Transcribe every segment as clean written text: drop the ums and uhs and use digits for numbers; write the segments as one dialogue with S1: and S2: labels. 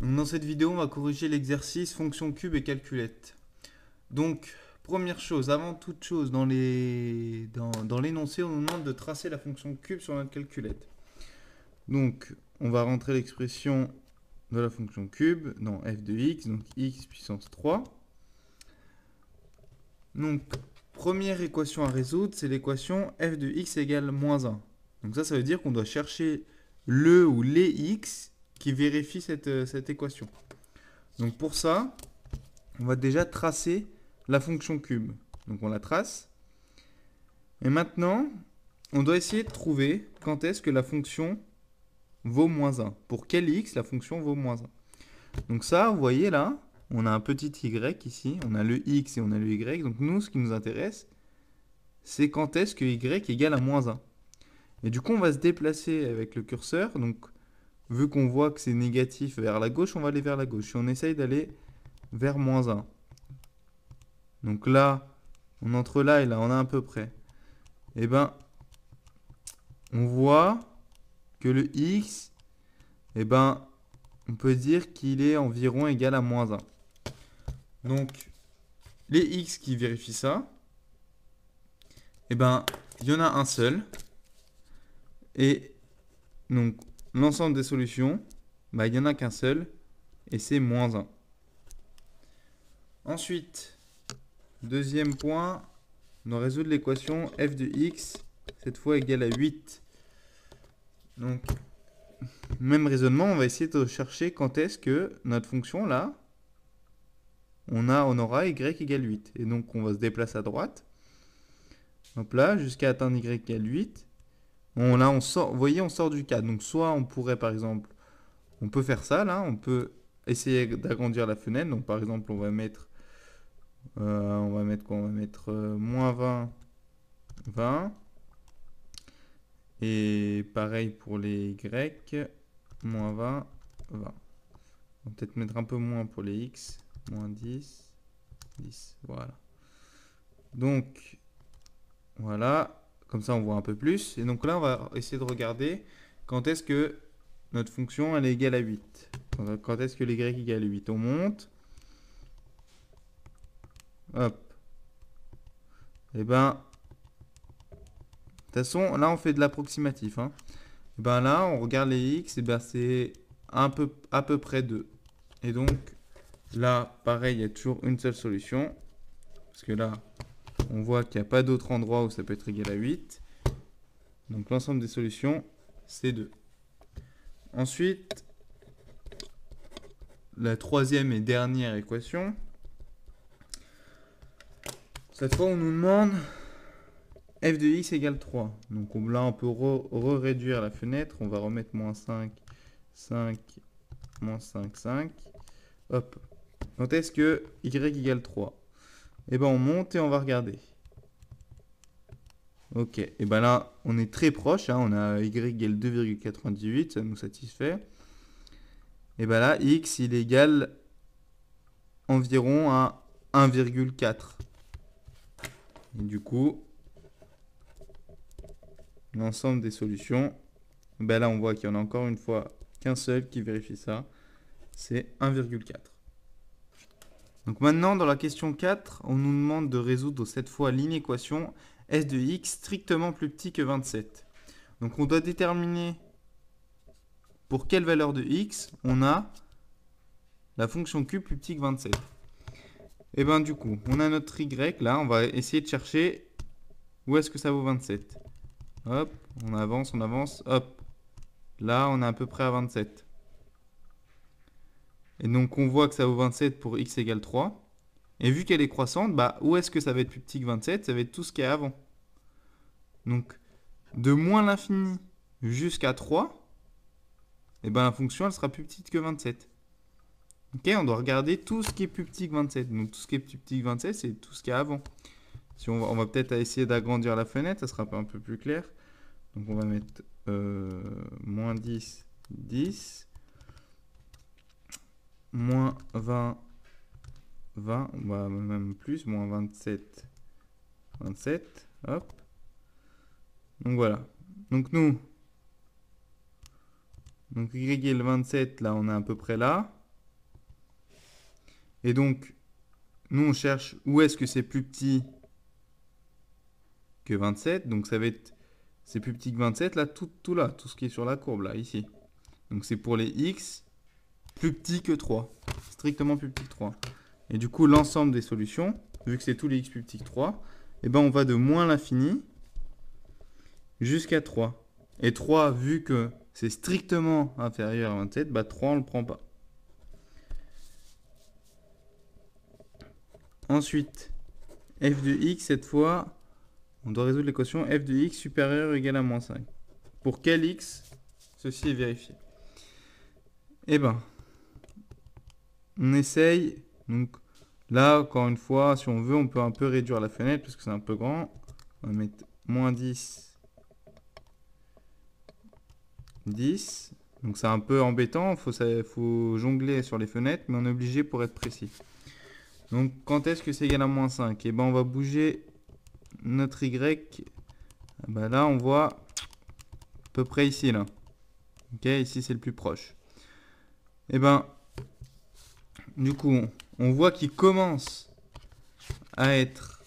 S1: Donc, dans cette vidéo, on va corriger l'exercice fonction cube et calculette. Donc, première chose, avant toute chose, dans l'énoncé, on nous demande de tracer la fonction cube sur notre calculette. Donc, on va rentrer l'expression de la fonction cube dans f de x, donc x puissance 3. Donc, première équation à résoudre, c'est l'équation f de x égale moins 1. Donc ça veut dire qu'on doit chercher le ou les x qui vérifient cette équation. Donc pour ça, on va déjà tracer la fonction cube. Donc on la trace. Et maintenant, on doit essayer de trouver quand est-ce que la fonction vaut moins 1. Pour quel x la fonction vaut moins 1. Donc ça, vous voyez là, on a un petit y ici, on a le x et on a le y. Donc nous, ce qui nous intéresse, c'est quand est-ce que y égale à moins 1. Et du coup, on va se déplacer avec le curseur. Donc, vu qu'on voit que c'est négatif vers la gauche, on va aller vers la gauche. Et on essaye d'aller vers moins 1. Donc là, entre là et là, on a à peu près. Et ben, on voit que le x, et ben, on peut dire qu'il est environ égal à moins 1. Donc, les x qui vérifient ça, et ben, il y en a un seul. Et donc, l'ensemble des solutions, il n'y en a qu'un seul, et c'est moins 1. Ensuite, deuxième point, on doit résoudre l'équation f de x, cette fois égale à 8. Donc, même raisonnement, on va essayer de chercher quand est-ce que notre fonction, là, on aura y égale 8. Et donc, on va se déplacer à droite. Hop là, jusqu'à atteindre y égale 8. Bon, là, on sort, vous voyez, on sort du cadre. Donc, soit on pourrait, par exemple, on peut faire ça, là, on peut essayer d'agrandir la fenêtre. Donc, par exemple, on va mettre quoi? On va mettre moins 20, 20. Et pareil pour les y, moins 20, 20. On va peut-être mettre un peu moins pour les x, moins 10, 10, voilà. Donc, voilà, comme ça on voit un peu plus. Et donc là, on va essayer de regarder quand est-ce que notre fonction elle est égale à 8. Quand est-ce que les y égale à 8? On monte. Hop. Et ben, de toute façon, là on fait de l'approximatif. Et ben là, on regarde les x, et ben c'est à peu près 2. Et donc, là, pareil, il y a toujours une seule solution. Parce que là, on voit qu'il n'y a pas d'autre endroit où ça peut être égal à 8. Donc l'ensemble des solutions, c'est 2. Ensuite, la troisième et dernière équation. Cette fois, on nous demande f de x égale 3. Donc là, on peut réduire la fenêtre. On va remettre moins 5, 5, moins 5, 5. Hop. Quand est-ce que y égale 3? Et ben on monte et on va regarder. Ok, et ben là, on est très proche, on a y égale 2,98, ça nous satisfait. Et ben là, x, il égale environ à 1,4. Et du coup, l'ensemble des solutions, ben là, on voit qu'il y en a encore une fois qu'un seul qui vérifie ça, c'est 1,4. Donc maintenant, dans la question 4, on nous demande de résoudre cette fois l'inéquation s de x strictement plus petit que 27. Donc on doit déterminer pour quelle valeur de x on a la fonction cube plus petit que 27. Et bien du coup, on a notre y là, on va essayer de chercher où est-ce que ça vaut 27. Hop, on avance, hop. Là, on est à peu près à 27. Et donc on voit que ça vaut 27 pour x égale 3. Et vu qu'elle est croissante, où est-ce que ça va être plus petit que 27? Ça va être tout ce qu'il y a avant. Donc, de moins l'infini jusqu'à 3, et ben la fonction, elle sera plus petite que 27. Ok, on doit regarder tout ce qui est plus petit que 27. Donc, tout ce qui est plus petit que 27, c'est tout ce qu'il y a avant. Si on va peut-être essayer d'agrandir la fenêtre, ça sera un peu plus clair. Donc, on va mettre moins 10, 10. Moins 20, 20. Même plus, moins 27, 27. Hop. Donc, voilà. Donc, y égale 27, là, on est à peu près là. Et donc, nous, on cherche où est-ce que c'est plus petit que 27. Donc, ça va être, c'est plus petit que 27, là, tout là, tout ce qui est sur la courbe, là, ici. Donc, c'est pour les x plus petit que 3. Strictement plus petit que 3. Et du coup, l'ensemble des solutions, vu que c'est tous les x plus petits que 3, eh ben, on va de moins l'infini jusqu'à 3. Et 3, vu que c'est strictement inférieur à 27, bah 3, on ne le prend pas. Ensuite, f de x, cette fois, on doit résoudre l'équation f de x supérieur ou égal à moins 5. Pour quel x ceci est vérifié? Eh ben, on essaye. Donc là, encore une fois, si on veut, on peut un peu réduire la fenêtre parce que c'est un peu grand. On va mettre moins 10, 10. Donc c'est un peu embêtant, faut jongler sur les fenêtres, mais on est obligé pour être précis. Donc quand est-ce que c'est égal à moins 5? Eh ben, on va bouger notre y. Ben là, on voit à peu près ici, là. Ok, ici c'est le plus proche. Et ben, du coup, on voit qu'il commence à être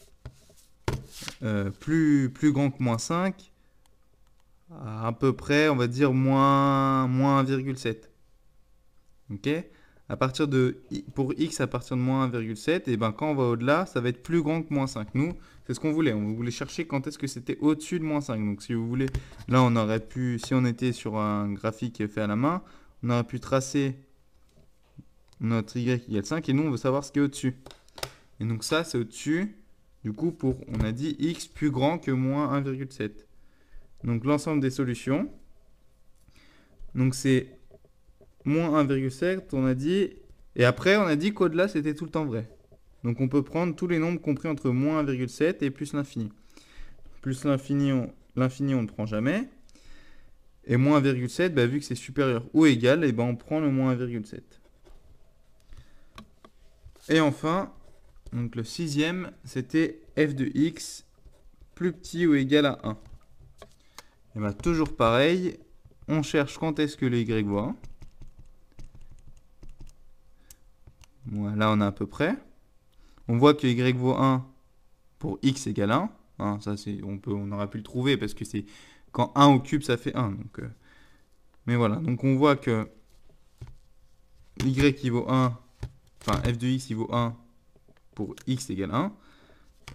S1: plus grand que moins 5. À peu près, on va dire moins 1,7. Ok, à partir de, pour x à partir de moins 1,7, et ben quand on va au-delà, ça va être plus grand que moins 5. Nous, c'est ce qu'on voulait. On voulait chercher quand est-ce que c'était au-dessus de moins 5. Donc si vous voulez, là on aurait pu, si on était sur un graphique fait à la main, on aurait pu tracer notre y égale 5 et nous on veut savoir ce qui est au-dessus. Et donc ça c'est au-dessus, du coup pour, on a dit x plus grand que moins 1,7. Donc l'ensemble des solutions, donc c'est moins 1,7 on a dit, et après on a dit qu'au-delà c'était tout le temps vrai. Donc on peut prendre tous les nombres compris entre moins 1,7 et plus l'infini. Plus l'infini on ne prend jamais. Et moins 1,7, bah, vu que c'est supérieur ou égal, et ben on prend le moins 1,7. Et enfin, donc le sixième, c'était f de x plus petit ou égal à 1. Et bien toujours pareil, on cherche quand est-ce que le y vaut 1. Voilà, on a à peu près. On voit que y vaut 1 pour x égale 1. Hein, ça, on aurait pu le trouver parce que c'est quand 1 au cube, ça fait 1. Donc, mais voilà, donc on voit que y qui vaut 1, enfin f de x il vaut 1 pour x égale 1.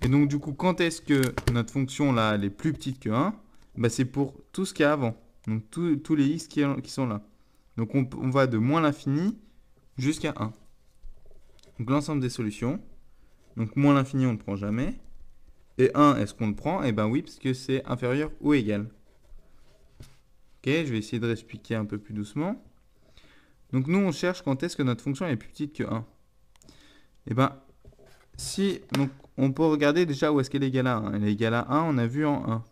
S1: Et donc du coup, quand est-ce que notre fonction là, elle est plus petite que 1? Bah, c'est pour tout ce qu'il y a avant. Donc tous les x qui sont là. Donc on va de moins l'infini jusqu'à 1. Donc l'ensemble des solutions. Donc moins l'infini, on ne prend jamais. Et 1, est-ce qu'on le prend? Eh bien oui, parce que c'est inférieur ou égal. Ok, je vais essayer de réexpliquer un peu plus doucement. Donc nous, on cherche quand est-ce que notre fonction est plus petite que 1. Eh bien, si, donc, on peut regarder déjà où est-ce qu'elle est égale à 1. Elle est égale à 1, on a vu en 1.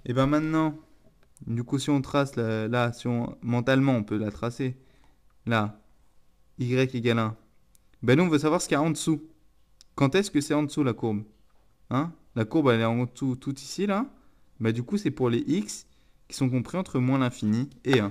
S1: Et bien maintenant, du coup, si on trace là, mentalement, on peut la tracer. Là, y égale 1. Ben nous, on veut savoir ce qu'il y a en dessous. Quand est-ce que c'est en dessous la courbe? Hein? La courbe, elle est en dessous, tout ici, là. Ben du coup, c'est pour les x qui sont compris entre moins l'infini et 1.